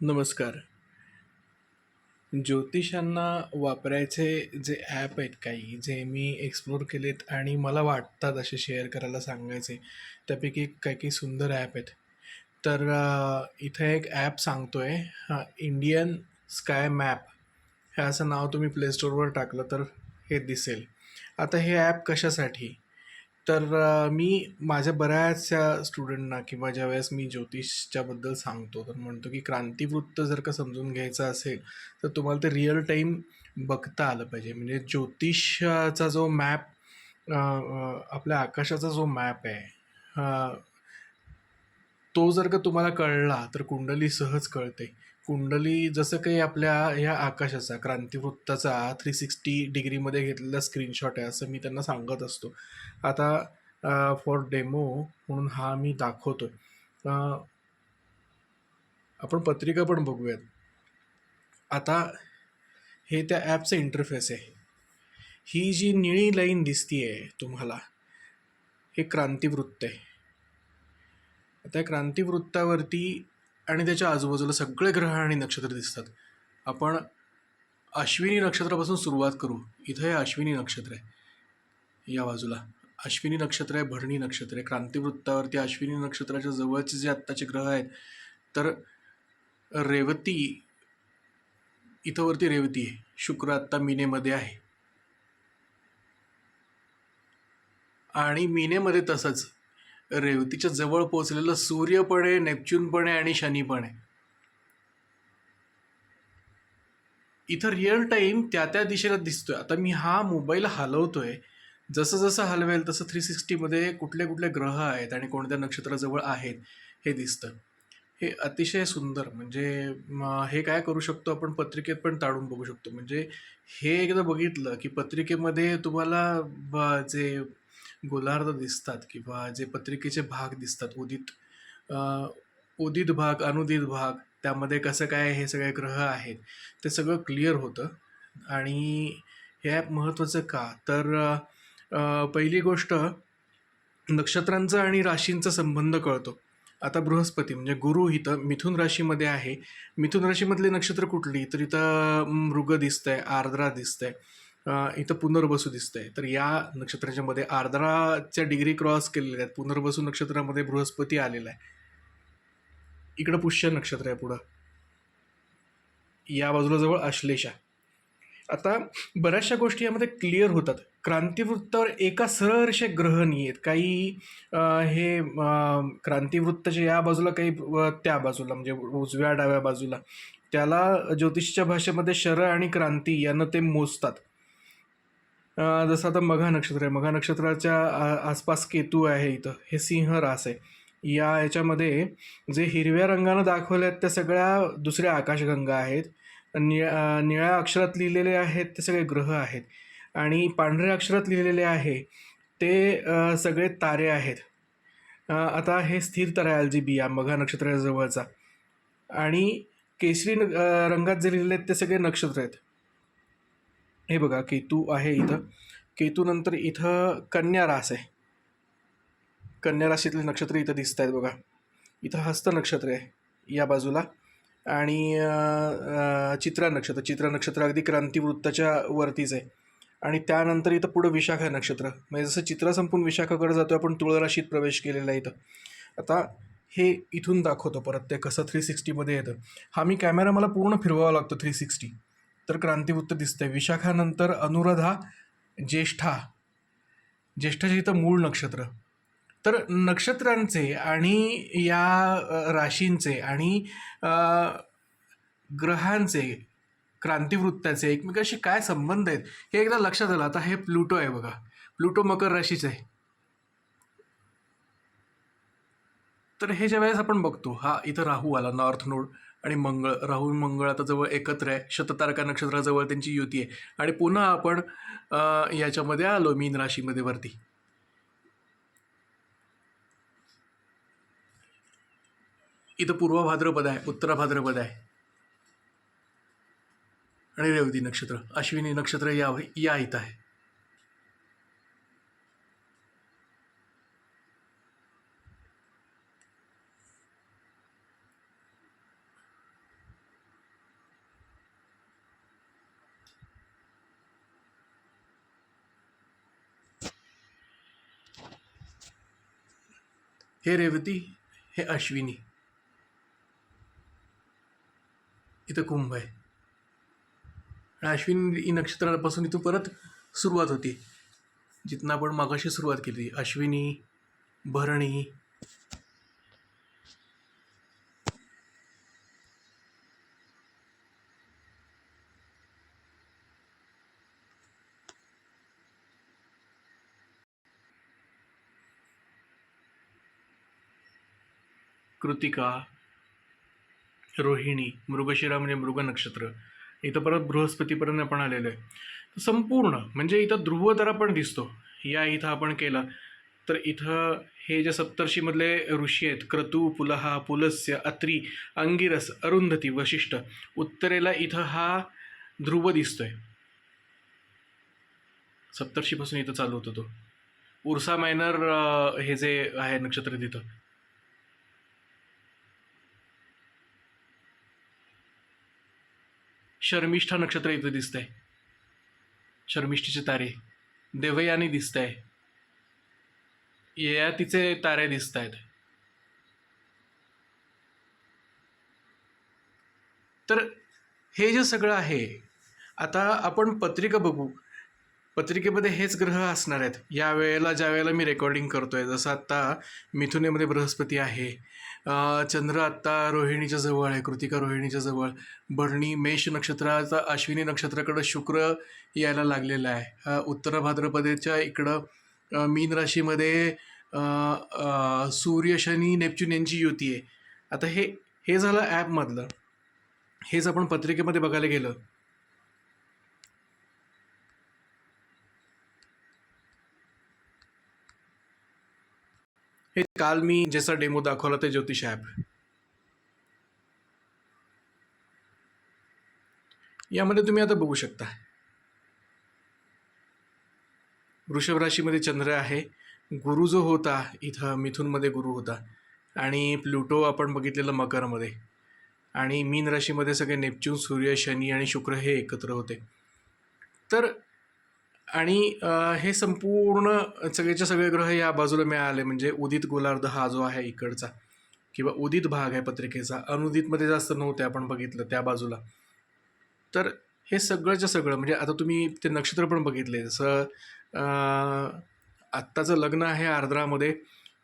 नमस्कार. ज्योतिषांना वापरायचे जे ॲप आहेत काही, जे मी एक्सप्लोर केलेत आणि मला वाटतात असे शेअर करायला सांगायचे, त्यापैकी काही-काही सुंदर ॲप आहेत. तर इथे एक ॲप सांगतोय इंडियन स्काय मॅप हे असं नाव तुम्ही प्ले स्टोअरवर टाकलं तर हे दिसेल. आता हे ॲप कशासाठी? तर मी माझ्या बऱ्याचशा स्टुडंटना किंवा ज्यावेळेस मी ज्योतिषच्याबद्दल सांगतो, तर म्हणतो की क्रांतिवृत्त जर का समजून घ्यायचं असेल, तर तुम्हाला ते रिअल टाईम बघता आलं पाहिजे. म्हणजे ज्योतिषाचा जो मॅप आपल्या आकाशाचा जो मॅप आहे, तो जर का तुम्हाला कळला तर कुंडली सहज कळते. कुंडली जसं काही आपल्या ह्या आकाशाचा क्रांतिवृत्ताचा 360 डिग्रीमध्ये घेतलेला स्क्रीनशॉट आहे असं मी त्यांना सांगत असतो. आता फॉर डेमो म्हणून हा मी दाखवतोय. आपण पत्रिका पण बघूयात. आता हे त्या ॲपचं इंटरफेस आहे. ही जी निळी लाईन दिसतीये तुम्हाला, हे क्रांतिवृत्त आहे. त्या क्रांतिवृत्तावरती आणि त्याच्या आजूबाजूला सगळे ग्रह आणि नक्षत्र दिसतात. आपण अश्विनी नक्षत्रापासून सुरुवात करू. इथं हे अश्विनी नक्षत्र आहे या बाजूला. अश्विनी नक्षत्र आहे, भरणी नक्षत्र आहे. क्रांतिवृत्तावरती अश्विनी नक्षत्राच्या जवळचे जे आत्ताचे ग्रह आहेत, तर रेवती, इथं वरती रेवती आहे. शुक्र आत्ता मीनेमध्ये आहे आणि मीनेमध्ये तसंच रेवतीच्या जवळ पोहोचलेलं सूर्य पण आहे, नेपच्यून पण आहे आणि शनी पण आहे. इथं रिअल टाईम त्या त्या दिशेला दिसतोय. आता मी हा मोबाईल हलवतोय, जसं जसं हलवेल तसं 360मध्ये कुठले कुठले ग्रह आहेत आणि कोणत्या नक्षत्राजवळ आहेत हे दिसतं. हे अतिशय सुंदर. म्हणजे हे काय करू शकतो आपण, पत्रिकेत पण ताडून बघू शकतो. म्हणजे हे एकदा बघितलं की पत्रिकेमध्ये तुम्हाला जे गोलार्ध दिसतात किंवा जे पत्रिकेचे भाग दिसतात, उदित भाग, अनुदित भाग, त्यामध्ये कसं काय हे सगळे ग्रह आहेत, ते सगळं क्लिअर होतं. आणि हे ॲप महत्त्वाचं का? तर पहिली गोष्ट, नक्षत्रांचा आणि राशींचा संबंध कळतो. आता बृहस्पती म्हणजे गुरु इथं मिथुन राशीमध्ये आहे. मिथुन राशीमधले नक्षत्र कुठली? तर इथं मृग दिसतंय, आर्द्रा दिसतंय, इथं पुनर्वसू दिसतंय. तर या नक्षत्राच्या मध्ये आर्द्राच्या डिग्री क्रॉस केलेल्या आहेत. पुनर्वसू नक्षत्रामध्ये बृहस्पती आलेला आहे. इकडं पुष्य नक्षत्र आहे पुढं, या बाजूला जवळ आश्लेषा. आता बऱ्याचशा गोष्टी यामध्ये क्लिअर होतात. क्रांतिवृत्तावर एका सरळ रेषेत ग्रह नाही आहेत. काही हे क्रांतिवृत्ताच्या या बाजूला, काही त्या बाजूला, म्हणजे उजव्या डाव्या बाजूला. त्याला ज्योतिषच्या भाषेमध्ये शर आणि क्रांती यानं ते मोजतात. जसं आता मघा नक्षत्र आहे, मघा नक्षत्राच्या आसपास केतू आहे. इथं हे सिंह रास आहे. याच्यामध्ये जे हिरव्या रंगानं दाखवल्या आहेत त्या सगळ्या दुसऱ्या आकाशगंगा आहेत. निळ्या अक्षरात लिहिलेले आहेत ते सगळे ग्रह आहेत आणि पांढऱ्या अक्षरात लिहिलेले आहे ते सगळे तारे आहेत. आता हे स्थिर तारा आहे अल्जीबिया, मघा नक्षत्राच्या जवळचा. आणि केशरी रंगात जे लिहिलेले आहेत ते सगळे नक्षत्र आहेत. हे बघा, केतू आहे इथं. केतू नंतर इथं कन्या रास आहे. कन्या राशीतले नक्षत्र इथं दिसत आहेत बघा. इथं हस्त नक्षत्र आहे या बाजूला. आणि चित्रा नक्षत्र, चित्रा नक्षत्र अगदी क्रांतिवृत्ताच्या वरतीच आहे. आणि त्यानंतर इथं पुढं विशाखा नक्षत्र. म्हणजे जसं चित्रा संपून विशाखाकडे जातो आपण, तुळ राशीत प्रवेश केलेला आहे इथं. आता हे इथून दाखवतो परत ते कसं 360मध्ये येतं. हा मी कॅमेरा मला पूर्ण फिरवावा लागतो 360. तर क्रांतिवृत्त दिसतंय. विशाखानंतर अनुराधा, ज्येष्ठा, ज्येष्ठाच्या इथं मूळ नक्षत्र. तर नक्षत्रांचे आणि या राशींचे आणि अ, ग्रहांचे, क्रांतिवृत्ताचे एकमेकांशी काय संबंध आहेत हे एकदा लक्षात आलं. आता हे प्लुटो आहे बघा. प्लुटो मकर राशीचं आहे. तर हे ज्या वेळेस आपण बघतो, हा इथं राहू आला, नॉर्थ नोड, आणि मंगळ, राहू मंगळ आता जवळ एकत्र आहे. शततारका नक्षत्राजवळ त्यांची युती आहे. आणि पुन्हा आपण याच्यामध्ये आलो मीन राशीमध्ये वरती. इथं पूर्व भाद्रपद आहे, उत्तरा भाद्रपद आहे आणि रेवती नक्षत्र, अश्विनी नक्षत्र या इथं आहे. हे रेवती, हे अश्विनी, इथं कुंभ आहे. आणि अश्विनी नक्षत्रापासून इथून परत सुरुवात होती, जिथनं आपण मागाशी सुरुवात केली. अश्विनी, भरणी, कृतिका, रोहिणी, मृगशिरा म्हणजे मृग नक्षत्र, इथं परत बृहस्पतीपर्यंत आपण आलेलो आहे. संपूर्ण म्हणजे इथं ध्रुवतारा पण दिसतो. या इथं आपण केलं तर इथं हे जे सप्तर्षीमधले ऋषी आहेत, क्रतू, पुलहा, पुलस्य, अत्री, अंगिरस, अरुंधती, वशिष्ठ, उत्तरेला इथं हा ध्रुव दिसतोय. सप्तर्षीपासून इथं चालू होतो तो. उर्सा मायनर हे जे आहे नक्षत्र तिथं. शर्मिष्ठा नक्षत्र इथं दिसतंय, शर्मिष्ठीचे तारे. देवयानी दिसत आहे, ययातीचे तारे दिसत आहेत. तर हे जे सगळं आहे, आता आपण पत्रिका बघू. पत्रिकेमध्ये हेच ग्रह असणार आहेत या वेळेला, ज्या वेळेला मी रेकॉर्डिंग करतोय. जसं आत्ता मिथुनेमध्ये बृहस्पती आहे, चंद्र आत्ता रोहिणीच्या जवळ आहे, कृतिका रोहिणीच्या जवळ, भरणी मेष नक्षत्राचा अश्विनी नक्षत्राकडं शुक्र यायला लागलेला आहे. उत्तर भाद्रपदेच्या इकडं मीन राशीमध्ये सूर्य, शनी, नेपच्यून यांची युती आहे. आता हे हे झालं ॲपमधलं. हेच आपण पत्रिकेमध्ये बघायला गेलं, हे काल मी ज्याचा डेमो दाखवला ते ज्योतिष ॲप. यामध्ये तुम्ही आता बघू शकता, वृषभ राशीमध्ये चंद्र आहे, गुरु जो होता इथं मिथुनमध्ये गुरु होता, आणि प्लुटो आपण बघितलेलं मकरमध्ये, आणि मीन राशीमध्ये सगळे नेपच्यून, सूर्य, शनी आणि शुक्र हे एकत्र होते. तर आणि हे संपूर्ण सगळेच्या सगळे ग्रह या बाजूला मिळाले. म्हणजे उदित गोलार्ध हा जो आहे इकडचा किंवा उदित भाग आहे पत्रिकेचा, अनुदितमध्ये जास्त नव्हते आपण बघितलं त्या बाजूला. तर हे सगळंच्या सगळं म्हणजे आता तुम्ही ते नक्षत्र पण बघितले. जसं आत्ताचं लग्न आहे आर्द्रामध्ये,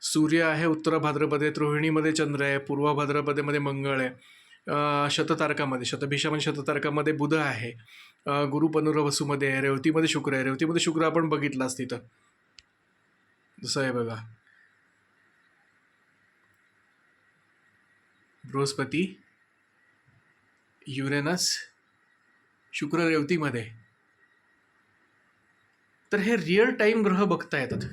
सूर्य आहे उत्तर भाद्रपदेत, रोहिणीमध्ये चंद्र आहे, पूर्व भाद्रपदेमध्ये मंगळ आहे, शततारकामध्ये शतभिषा म्हणजे शततारकामध्ये बुध आहे, गुरु पुनर्वसूमध्ये आहे, रेवतीमध्ये शुक्र आहे. रेवतीमध्ये शुक्र आपण बघितलाच तिथं, जसं आहे बघा, बृहस्पती, युरेनस, शुक्र रेवतीमध्ये. तर हे रिअल टाईम ग्रह बघता येतात.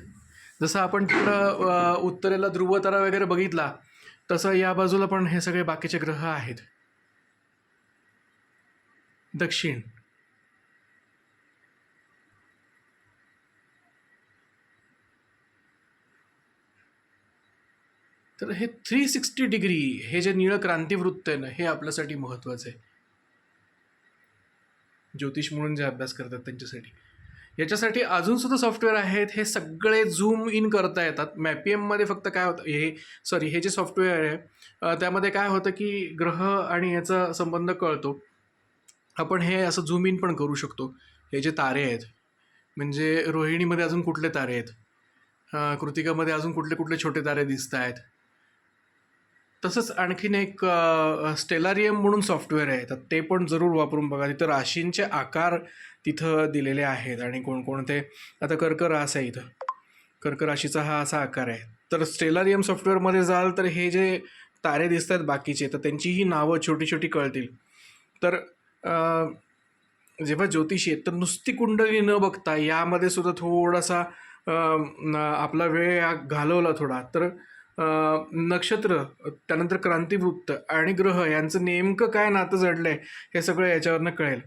जसं आपण तिकडं उत्तरेला ध्रुवतारा वगैरे बघितला, तसं या बाजूला पण हे सगळे बाकीचे ग्रह आहेत. दक्षिण, तर हे 360 डिग्री हे जे निळं क्रांतिवृत्त आहे ना, हे आपल्यासाठी महत्त्वाचं आहे, ज्योतिष म्हणून जे अभ्यास करतात त्यांच्यासाठी. याच्यासाठी अजूनसुद्धा सॉफ्टवेअर आहेत, हे सगळे झूम इन करता येतात. मॅपियममध्ये फक्त काय होतं, हे जे सॉफ्टवेअर आहे त्यामध्ये काय होतं की ग्रह आणि याचा संबंध कळतो. आपण हे असं झूम इन पण करू शकतो. हे जे तारे आहेत, म्हणजे रोहिणीमध्ये अजून कुठले तारे आहेत, कृतिकामध्ये अजून कुठले कुठले छोटे तारे दिसत आहेत. तसंच आणखीन एक स्टेलारियम म्हणून सॉफ्टवेअर आहे, तर ते पण जरूर वापरून बघा. तिथं राशींचे आकार तिथं दिलेले आहेत आणि कोणकोणते. आता कर्क रास आहे, इथं कर्क राशीचा हा असा आकार आहे. तर स्टेलारियम सॉफ्टवेअरमध्ये जाल तर हे जे तारे दिसत आहेत बाकीचे, तर त्यांचीही नावं छोटी छोटी कळतील. तर जेव्हा ज्योतिषी आहेत तर नुसती कुंडली न बघता यामध्ये सुद्धा थोडासा आपला वेळ घालवला थोडा, तर नक्षत्र, त्यानंतर क्रांतिवृत्त आणि ग्रह यांचं नेमकं काय नातं जडलं आहे हे सगळं याच्यावरनं कळेल.